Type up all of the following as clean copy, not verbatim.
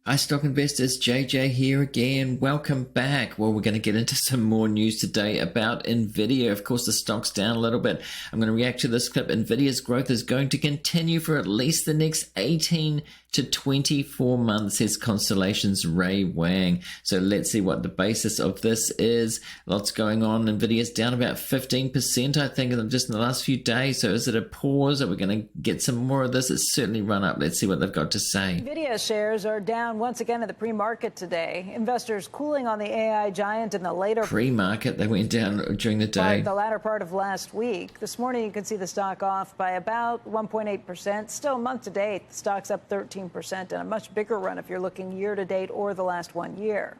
Hi, stock investors. JJ here again. Welcome back. Well, we're going to get into some more news today about Nvidia. Of course, the stock's down a little bit. I'm going to react to this clip. Nvidia's growth is going to continue for at least the next 18 to 24 months, says Constellation's Wang. So let's see what the basis of this is. Lots going on. Nvidia's down about 15%, I think, just in the last few days. So is it a pause? Are we going to get some more of this? It's certainly run up. Let's see what they've got to say. Nvidia shares are down once again in the pre-market today. Investors cooling on the AI giant in the later pre-market. They went down during the day. The latter part of last week. This morning, you can see the stock off by about 1.8%. Still, month to date, the stock's up 13%, and a much bigger run if you're looking year to date or the last 1 year.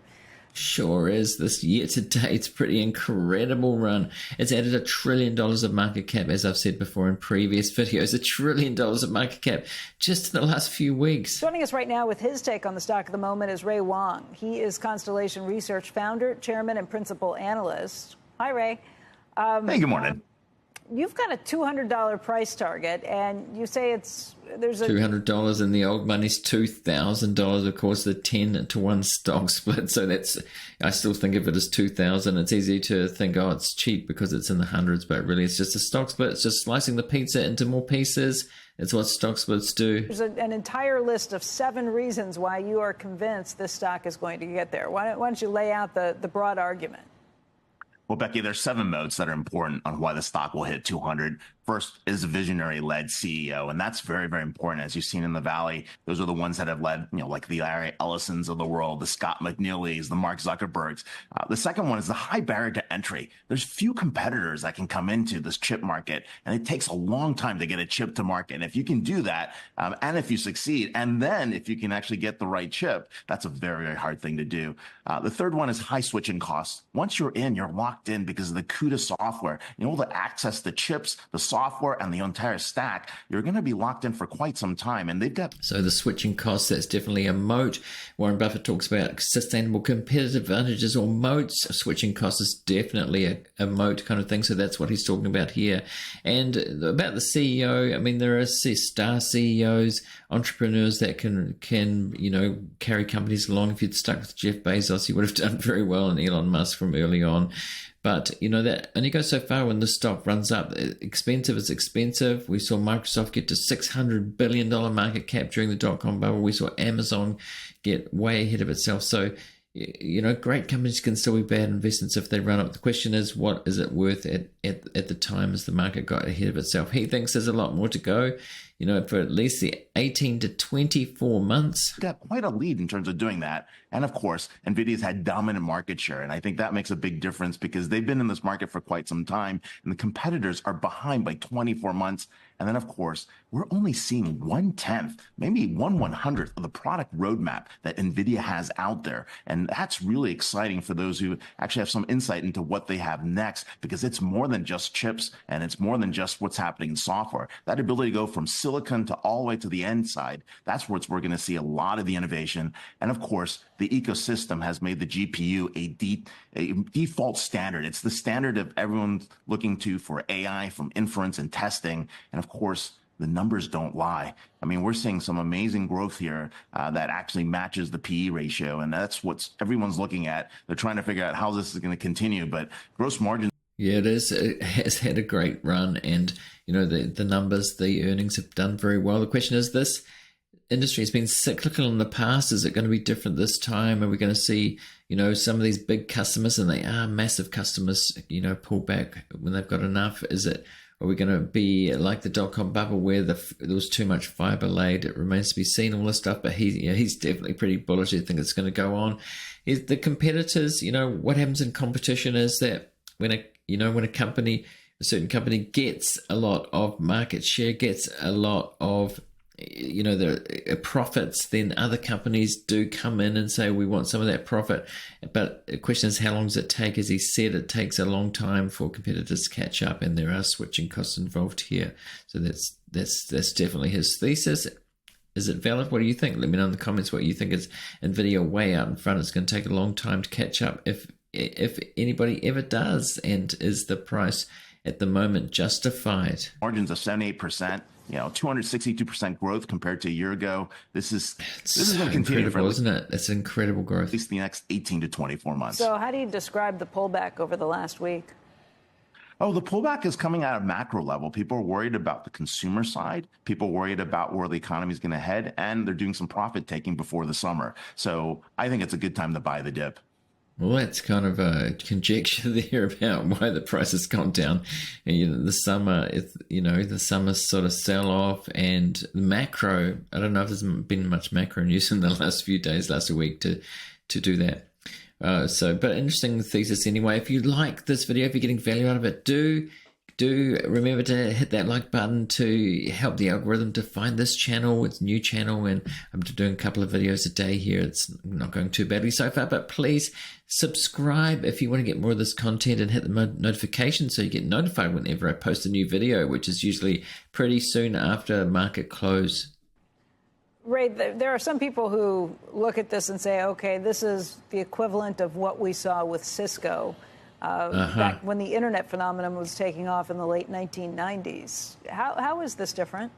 Sure is. This year to date, pretty incredible run. It's added $1 trillion of market cap, as I've said before in previous videos. $1 trillion of market cap just in the last few weeks. Joining us right now with his take on the stock of the moment is Wang. He is Constellation Research founder, chairman, and principal analyst. Hi, Ray. Hey, good morning. You've got a $200 price target, and you say there's a $200 in the old money's $2,000. Of course, the 10-to-1 stock split. So I still think of it as 2,000. It's easy to think, oh, it's cheap because it's in the hundreds, but really it's just a stock split. It's just slicing the pizza into more pieces. It's what stock splits do. There's an entire list of 7 reasons why you are convinced this stock is going to get there. Why don't you lay out the broad argument? Well, Becky, there's 7 moats that are important on why the stock will hit 200. First is a visionary-led CEO, and that's very, very important. As you've seen in the Valley, those are the ones that have led, like the Larry Ellisons of the world, the Scott McNeelys, the Mark Zuckerbergs. The second one is the high barrier to entry. There's few competitors that can come into this chip market, and it takes a long time to get a chip to market. And if you can do that, and if you succeed, and then if you can actually get the right chip, that's a very, very hard thing to do. The third one is high switching costs. Once you're in, you're locked in because of the CUDA software. You're able to access the chips, the software, and the entire stack. You're going to be locked in for quite some time. And they've got... So the switching costs, that's definitely a moat. Warren Buffett talks about sustainable competitive advantages or moats. Switching costs is definitely a moat kind of thing. So that's what he's talking about here. And about the CEO, I mean, there are star CEOs, entrepreneurs that can carry companies along. If you'd stuck with Jeff Bezos, you would have done very well, and Elon Musk from early on. But, that only goes so far when the stock runs up. Expensive is expensive. We saw Microsoft get to $600 billion market cap during the dot-com bubble. We saw Amazon get way ahead of itself. So, great companies can still be bad investments if they run up. The question is, what is it worth at the time as the market got ahead of itself? He thinks there's a lot more to go, for at least the 18 to 24 months. Got quite a lead in terms of doing that. And of course, Nvidia's had dominant market share. And I think that makes a big difference because they've been in this market for quite some time, and the competitors are behind by 24 months. And then, of course, we're only seeing 1/10, maybe 1/100th of the product roadmap that Nvidia has out there. And that's really exciting for those who actually have some insight into what they have next, because it's more than just chips, and it's more than just what's happening in software. That ability to go from silicon to all the way to the end side, that's where we're going to see a lot of the innovation. And of course, the ecosystem has made the GPU a default standard. It's the standard that everyone's looking to for AI, from inference and testing. And of course, the numbers don't lie. I mean, we're seeing some amazing growth here that actually matches the PE ratio. And that's what everyone's looking at. They're trying to figure out how this is going to continue. But gross margin. Yeah, it is. It has had a great run. And, the numbers, the earnings have done very well. The question is, this industry has been cyclical in the past. Is it going to be different this time? Are we going to see, some of these big customers, and they are massive customers, pull back when they've got enough? Are we going to be like the dot-com bubble where there was too much fiber laid? It remains to be seen, all this stuff, but he's definitely pretty bullish. I think it's going to go on. The competitors, what happens in competition is that when a certain company gets a lot of market share, gets a lot of the profits, then other companies do come in and say, we want some of that profit. But the question is, how long does it take? As he said, it takes a long time for competitors to catch up, and there are switching costs involved here. So that's definitely his thesis. Is it valid? What do you think? Let me know in the comments what you think. Is Nvidia way out in front? It's going to take a long time to catch up, if anybody ever does. And is the price at the moment justified? Margins of 78%. 262% growth compared to a year ago. This is going to continue incredible, isn't it? It's incredible growth. At least the next 18 to 24 months. So how do you describe the pullback over the last week? Oh, the pullback is coming at a macro level. People are worried about the consumer side. People are worried about where the economy is going to head, and they're doing some profit taking before the summer. So I think it's a good time to buy the dip. Well, that's kind of a conjecture there about why the price has gone down. And, the summer, the summer sort of sell off and macro. I don't know if there's been much macro news in the last few days, last week to do that. But interesting thesis anyway. If you like this video, if you're getting value out of it, do remember to hit that like button to help the algorithm to find this channel. It's a new channel, and I'm doing a couple of videos a day here. It's not going too badly so far, but please subscribe if you want to get more of this content, and hit the notification so you get notified whenever I post a new video, which is usually pretty soon after market close. Ray, there are some people who look at this and say, okay, this is the equivalent of what we saw with Cisco back when the internet phenomenon was taking off in the late 1990s. How is this different?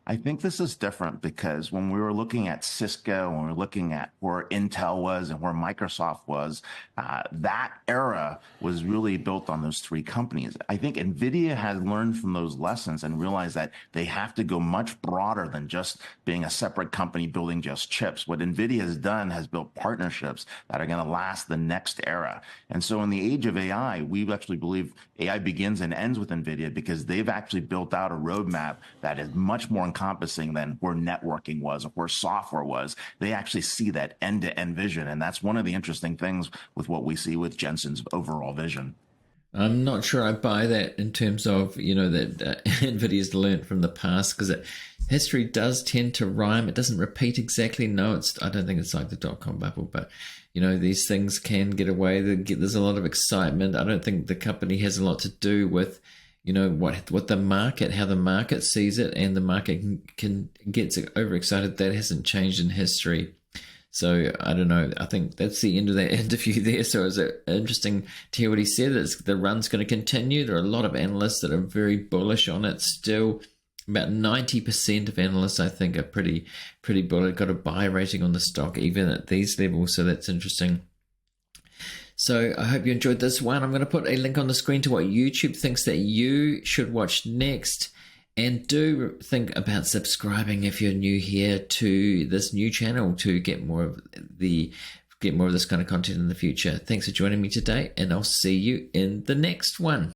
I think this is different because when we were looking at Cisco, when we were looking at where Intel was and where Microsoft was, that era was really built on those three companies. I think Nvidia has learned from those lessons and realized that they have to go much broader than just being a separate company building just chips. What Nvidia has done has built partnerships that are going to last the next era. And so in the age of AI, we actually believe AI begins and ends with Nvidia because they've actually built out a roadmap that is much more encompassing than where networking was or where software was. They actually see that end-to-end vision. And that's one of the interesting things with what we see with Jensen's overall vision. I'm not sure I buy that in terms of, that NVIDIA's learned from the past, because history does tend to rhyme. It doesn't repeat exactly. No, I don't think it's like the dot-com bubble, but, these things can get away. There's a lot of excitement. I don't think the company has a lot to do with what the market, how the market sees it, and the market gets overexcited. That hasn't changed in history. So I don't know. I think that's the end of that interview there. So it's interesting to hear what he said. The run's going to continue. There are a lot of analysts that are very bullish on it still. About 90% of analysts, I think, are pretty bullish. Got a buy rating on the stock even at these levels. So that's interesting. So I hope you enjoyed this one. I'm going to put a link on the screen to what YouTube thinks that you should watch next. And do think about subscribing if you're new here to this new channel to get more of this kind of content in the future. Thanks for joining me today, and I'll see you in the next one.